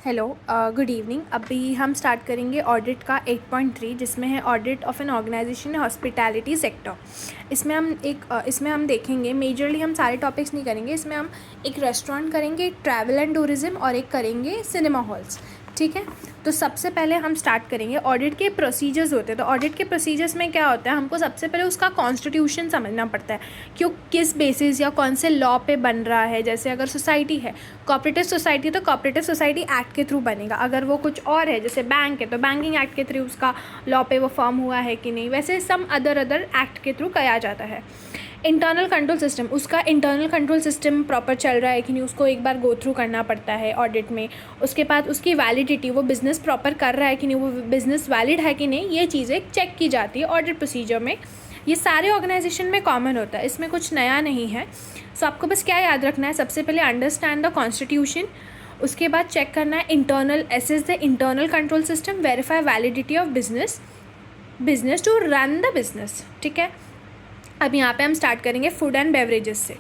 Hello, good evening. अभी हम start करेंगे ऑडिट का 8.3 जिसमें है audit of an organisation hospitality sector. इसमें हम देखेंगे, मेजरली हम सारे टॉपिक्स नहीं करेंगे। इसमें हम एक रेस्टोरेंट करेंगे, एक ट्रैवल एंड टूरिज़्म और एक करेंगे सिनेमा हॉल्स। ठीक है, तो सबसे पहले हम स्टार्ट करेंगे। ऑडिट के प्रोसीजर्स होते हैं, तो ऑडिट के प्रोसीजर्स में क्या होता है, हमको सबसे पहले उसका कॉन्स्टिट्यूशन समझना पड़ता है कि किस बेसिस या कौन से लॉ पे बन रहा है। जैसे अगर सोसाइटी है, कोऑपरेटिव सोसाइटी, तो कोऑपरेटिव सोसाइटी एक्ट के थ्रू बनेगा। अगर वो कुछ और है, जैसे बैंक है, तो बैंकिंग एक्ट के थ्रू उसका लॉ पे वो फॉर्म हुआ है कि नहीं। वैसे सम अदर एक्ट के थ्रू किया जाता है। इंटरनल कंट्रोल सिस्टम, उसका इंटरनल कंट्रोल सिस्टम प्रॉपर चल रहा है कि नहीं, उसको एक बार गो थ्रू करना पड़ता है ऑडिट में। उसके बाद उसकी वैलिडिटी, वो बिज़नेस प्रॉपर कर रहा है कि नहीं, वो बिज़नेस वैलिड है कि नहीं, ये चीज़ें चेक की जाती है ऑडिट प्रोसीजर में। ये सारे ऑर्गेनाइजेशन में कॉमन होता है, इसमें कुछ नया नहीं है। सो आपको बस क्या याद रखना है, सबसे पहले अंडरस्टैंड द कॉन्स्टिट्यूशन। उसके बाद चेक करना है internal, assess the internal control system, verify validity of business to run the business. ठीक है, अब यहाँ पे हम स्टार्ट करेंगे फूड एंड बेवरेजेस से।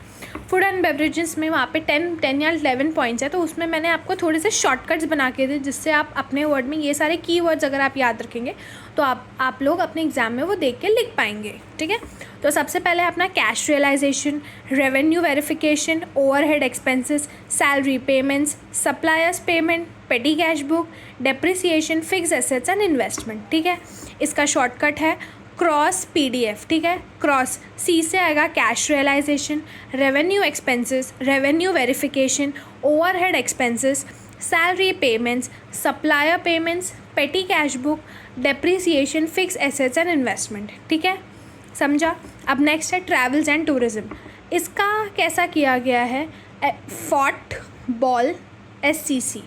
फूड एंड बेवरेजेस में वहाँ पे 10 या 11 पॉइंट्स है, तो उसमें मैंने आपको थोड़े से शॉर्टकट्स बना के दिए, जिससे आप अपने वर्ड में ये सारे कीवर्ड्स अगर आप याद रखेंगे तो आप लोग अपने एग्जाम में वो देख के लिख पाएंगे। ठीक है, तो सबसे पहले अपना cash realisation, revenue verification, overhead expenses, salary payments, suppliers payment, petty cash book, depreciation, fix assets and investment. ठीक है, इसका शॉर्टकट है क्रॉस PDF। ठीक है, क्रॉस C से आएगा cash realisation, revenue expenses, revenue verification, overhead expenses, salary payments, supplier payments, petty cash book, depreciation, fix assets and investment. ठीक है, समझा। अब नेक्स्ट है ट्रैवल्स एंड टूरिज़्म। इसका कैसा किया गया है, फॉट बॉल SCC।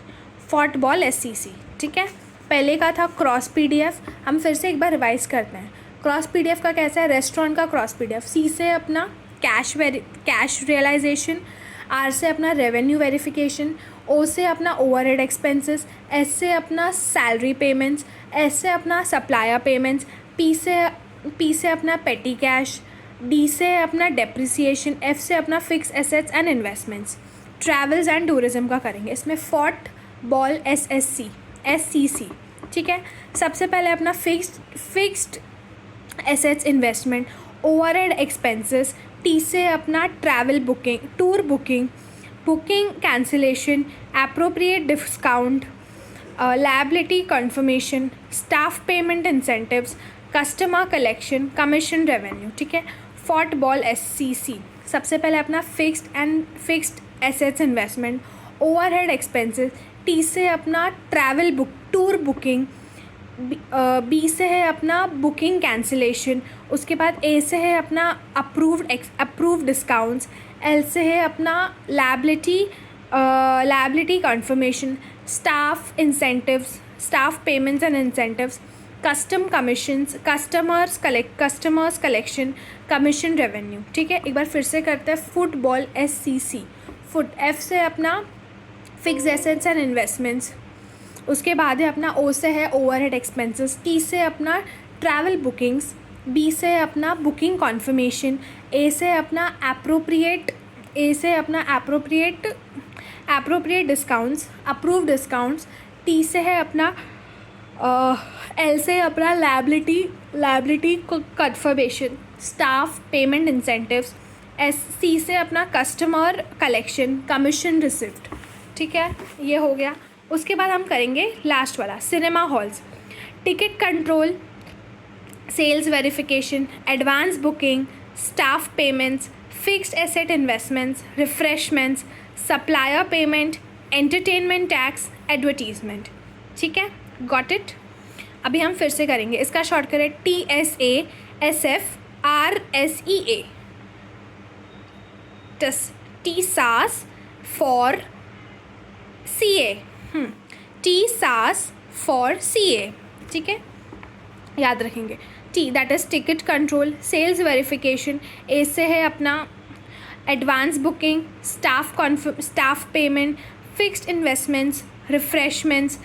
ठीक है, पहले का था क्रॉस PDF, हम फिर से एक बार रिवाइज करते हैं। क्रॉस PDF का कैसा है, रेस्टोरेंट का क्रॉस PDF। C से अपना कैश रियलाइजेशन, R से अपना रेवेन्यू वेरिफिकेशन, O से अपना ओवरहेड एक्सपेंसेस, S से अपना सैलरी पेमेंट्स, S से अपना सप्लायर पेमेंट्स, P से अपना पेटी कैश, D से अपना डेप्रिसिएशन, F से अपना fix assets and investments. Travels and tourism का करेंगे, इसमें फॉट बॉल SCC। ठीक है, सबसे पहले अपना fixed assets investment, overhead expenses, T से अपना travel booking, tour booking cancellation, appropriate discount, liability confirmation, staff payment incentives, customer collection, commission revenue. ठीक है, फॉट बॉल SCC, सबसे पहले अपना fixed assets investment, overhead expenses, T से अपना टूर बुकिंग, B से है अपना बुकिंग कैंसिलेशन, उसके बाद A से है अपना अप्रूव्ड डिस्काउंट्स, L से है अपना liability confirmation, staff payments and incentives, customers collection, commission revenue. ठीक है, एक बार फिर से करते हैं। फुटबॉल SCC, F से अपना फिक्स एसेट्स एंड इन्वेस्टमेंट्स, उसके बाद है अपना O से है ओवरहेड एक्सपेंसेस, T से अपना ट्रैवल बुकिंग्स, B से अपना बुकिंग कॉन्फर्मेशन, A से अपना appropriate discounts, approved discounts, T से है अपना L से अपना liability confirmation, staff payment incentives, C से अपना कस्टमर कलेक्शन, कमीशन रिसिप्ट। ठीक है, ये हो गया। उसके बाद हम करेंगे लास्ट वाला, cinema halls, ticket control, sales verification, advance booking, staff payments, fixed asset investments, refreshments, supplier payment, entertainment tax, advertisement. ठीक है, गॉट इट। अभी हम फिर से करेंगे, इसका शॉर्टकट है TSASFRSEA, TSAS for CA, TSAS for CA। ठीक है, याद रखेंगे। T that is ticket control, sales verification, A से है अपना advance booking, staff payment, fixed investments, refreshments,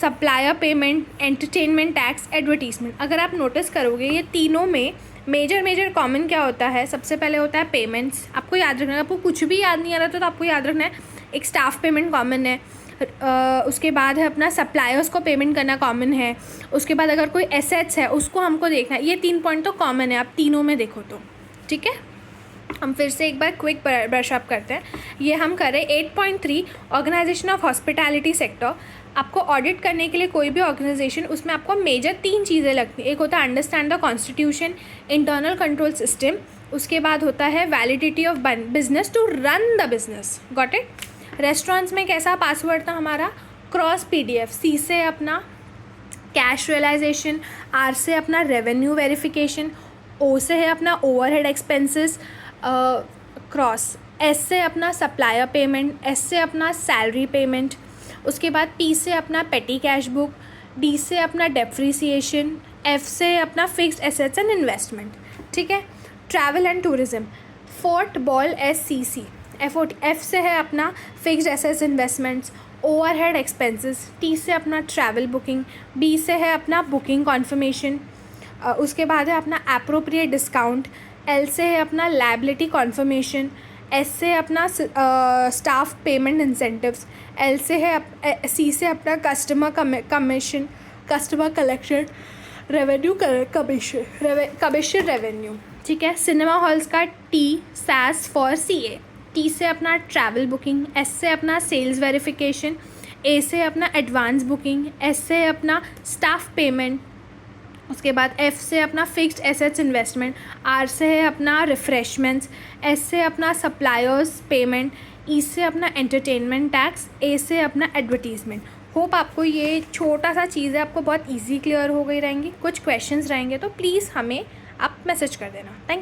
supplier payment, entertainment tax, advertisement. अगर आप नोटिस करोगे ये तीनों में मेजर कॉमन क्या होता है, सबसे पहले होता है पेमेंट्स। आपको याद रखना है, आपको कुछ भी याद नहीं आ रहा तो आपको याद रखना है, एक स्टाफ पेमेंट कॉमन है, उसके बाद है अपना सप्लायर्स को पेमेंट करना कॉमन है। उसके बाद अगर कोई एसेट्स है उसको हमको देखना है। ये 3 पॉइंट तो कॉमन है, आप तीनों में देखो तो ठीक है। हम फिर से एक बार क्विक ब्रश अप करते हैं। ये हम करें 8.3 ऑर्गेनाइजेशन ऑफ हॉस्पिटैलिटी सेक्टर। आपको ऑडिट करने के लिए कोई भी ऑर्गेनाइजेशन, उसमें आपको मेजर 3 चीज़ें लगती हैं। एक होता है understand the constitution, internal control system, उसके बाद होता है validity of business to run the business. Got it. Restaurants में कैसा पासवर्ड था हमारा? Cross PDF। C से अपना कैश रियलाइजेशन, R से अपना रेवेन्यू वेरिफिकेशन, O से है अपना ओवरहेड एक्सपेंसेस क्रॉस, S से अपना सप्लायर पेमेंट, S से अपना सैलरी पेमेंट, उसके बाद P से अपना पेटी कैश बुक, D से अपना डेप्रिसिएशन, F से अपना फिक्स्ड एसेट्स एंड इन्वेस्टमेंट। ठीक है। Travel and tourism, fort ball SCC। F से है अपना fixed assets investments, overhead expenses. T से अपना ट्रैवल बुकिंग, B से है अपना बुकिंग कॉन्फर्मेशन, उसके बाद है अपना एप्रोप्रिएट डिस्काउंट, L से है अपना लायबिलिटी कॉन्फर्मेशन, S से अपना स्टाफ पेमेंट इंसेंटिव्स, C से अपना customer commission, customer collection, revenue commission revenue. ठीक है। सिनेमा हॉल्स का T SAS for CA। T से अपना ट्रैवल बुकिंग, S से अपना सेल्स वेरिफिकेशन, A से अपना एडवांस बुकिंग, S से अपना स्टाफ पेमेंट, उसके बाद F से अपना फिक्स्ड एसेट्स इन्वेस्टमेंट, R से है अपना रिफ्रेशमेंट्स, S से अपना सप्लायर्स पेमेंट, E से अपना एंटरटेनमेंट टैक्स, A से अपना एडवर्टीजमेंट। होप आपको ये छोटा सा चीज़ें आपको बहुत इजी क्लियर हो गई रहेंगी। कुछ क्वेश्चंस रहेंगे तो प्लीज़ हमें आप मैसेज कर देना। थैंक